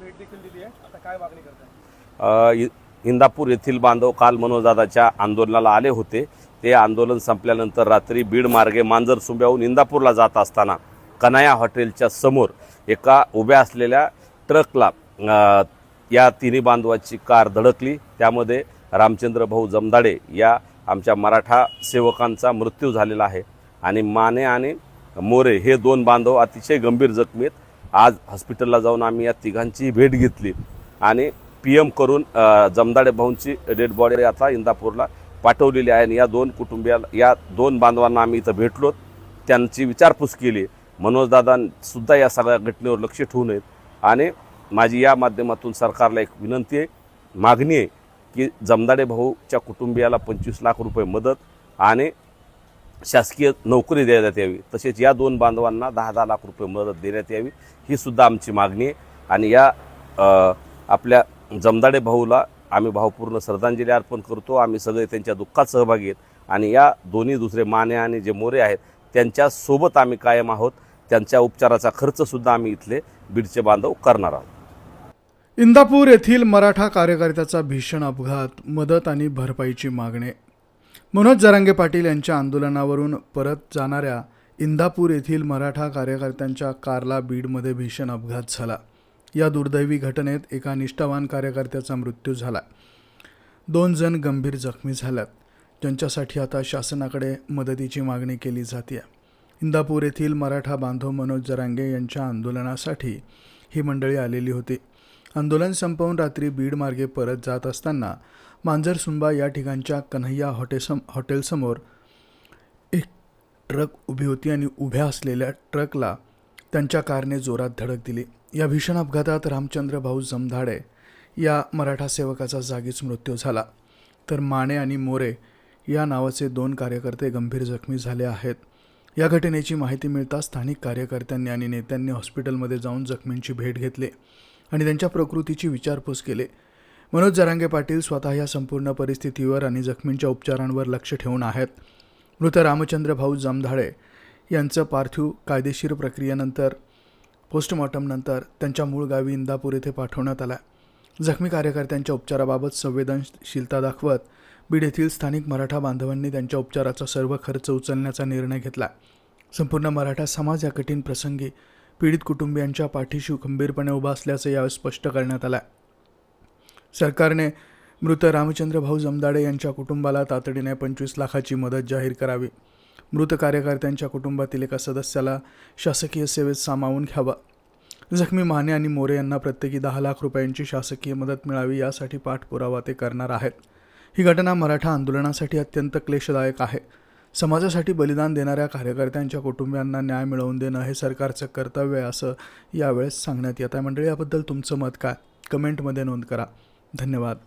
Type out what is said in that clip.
भेट देखील दिली आहे. आता काय मागणी करताय? इंदापूर येथील बांधव काल मनोजदादाच्या आंदोलनाला आले होते. ते आंदोलन संपल्यानंतर रात्री बीड मार्गे मांजरसुंब्याहून इंदापूरला जात असताना कनाया हॉटेलच्या समोर एका उभ्या असलेल्या ट्रकला या तिन्ही बांधवाची कार धडकली. त्यामध्ये रामचंद्र भाऊ जमदाडे या आमच्या मराठा सेवकांचा मृत्यू झालेला आहे आणि माने आणि मोरे हे दोन बांधव अतिशय गंभीर जखमी आहेत. आज हॉस्पिटलला जाऊन आम्ही या तिघांची भेट घेतली आणि PM करून जमदाडे भाऊंची डेड बॉडी आता इंदापूरला पाठवलेली आहे. आणि या दोन कुटुंबियाला, या दोन बांधवांना आम्ही इथं भेटलो, त्यांची विचारपूस केली. मनोजदादांसुद्धा या सगळ्या घटनेवर लक्ष ठेवून आहेत. आणि माझी या माध्यमातून सरकारला एक विनंती आहे, मागणी आहे की जमदाडे भाऊच्या कुटुंबियाला 25 लाख रुपये मदत आणि शासकीय नोकरी देण्यात यावी. तसेच या दोन बांधवांना 10-10 लाख रुपये मदत देण्यात यावी, ही सुद्धा आमची मागणी आहे. आणि या आपल्या जमदाडे भाऊला आम्ही भावपूर्ण श्रद्धांजली अर्पण करतो. आम्ही सगळे त्यांच्या दुःखात सहभागी आहेत आणि या दोन्ही दुसरे माने आणि जे मोरे आहेत त्यांच्यासोबत आम्ही कायम आहोत. त्यांच्या उपचाराचा खर्चसुद्धा आम्ही इथले बीडचे बांधव करणार आहोत. इंदापूर येथील मराठा कार्यकर्त्याचा भीषण अपघात, मदत आणि भरपाईची मागणी. मनोज जरांगे पाटील यांच्या आंदोलनावरून परत जाणाऱ्या इंदापूर येथील मराठा कार्यकर्त्यांच्या कारला बीडमध्ये भीषण अपघात झाला. या दुर्दैवी घटनेत एका निष्ठावान कार्यकर्त्याचा मृत्यू झाला. 2 जण गंभीर जखमी झाल्यात, ज्यांच्यासाठी आता शासनाकडे मदतीची मागणी केली जाते. इंदापूर येथील मराठा बांधव मनोज जरांगे यांच्या आंदोलनासाठी ही मंडळी आलेली होती. आंदोलन संपवून रात्री बीड मार्गे परत जात असताना मांजरसुंबा या ठिकाणच्या कन्हैया हॉटेलसमोर एक ट्रक उभी होती आणि उभ्या असलेल्या ट्रकला त्यांच्या कारने जोरात धडक दिली. या भीषण अपघातात रामचंद्र भाऊ जमदाडे या मराठा सेवकाचा जागीच मृत्यू झाला, तर माने आणि मोरे या नावाचे 2 कार्यकर्ते गंभीर जखमी झाले आहेत. या घटनेची माहिती मिळताच स्थानिक कार्यकर्त्यांनी आणि नेत्यांनी हॉस्पिटलमध्ये जाऊन जखमींची भेट घेतली आणि त्यांच्या प्रकृतीची विचारपूस केली. मनोज जरांगे पाटील स्वतः या संपूर्ण परिस्थितीवर आणि जखमींच्या उपचारांवर लक्ष ठेवून आहेत. मृत रामचंद्र भाऊ जमदाडे यांचं पार्थिव कायदेशीर प्रक्रियेनंतर पोस्टमॉर्टमनंतर त्यांच्या मूळ गावी इंदापूर येथे पाठवण्यात आला. जखमी कार्यकर्त्यांच्या उपचाराबाबत संवेदनशीलता दाखवत बीड येथील स्थानिक मराठा बांधवांनी त्यांच्या उपचाराचा सर्व खर्च उचलण्याचा निर्णय घेतला. संपूर्ण मराठा समाज या कठीण प्रसंगी पीडित कुटुंबियांच्या पाठीशी खंबीरपणे उभा असल्याचे यावेळी स्पष्ट करण्यात आलं. सरकारने मृत रामचंद्र भाऊ जमदाडे यांच्या कुटुंबाला तातडीने 25 लाखाची मदत जाहीर करावी. मृत कार्यकर्त्यांच्या कुटुंबातील एका सदस्याला शासकीय सेवेत सामावून घ्यावा. जखमी माने आणि मोरे यांना प्रत्येकी 10 लाख रुपयांची शासकीय मदत मिळावी यासाठी पाठपुरावा ते करणार आहेत. ही घटना मराठा आंदोलनासाठी अत्यंत क्लेशदायक आहे. समाजासाठी बलिदान देणाऱ्या कार्यकर्त्यांच्या कुटुंबियांना न्याय मिळवून देणं हे सरकारचं कर्तव्य आहे, असं यावेळेस सांगण्यात येत आहे. मंडळी, याबद्दल तुमचं मत काय? कमेंटमध्ये नोंद करा. धन्यवाद.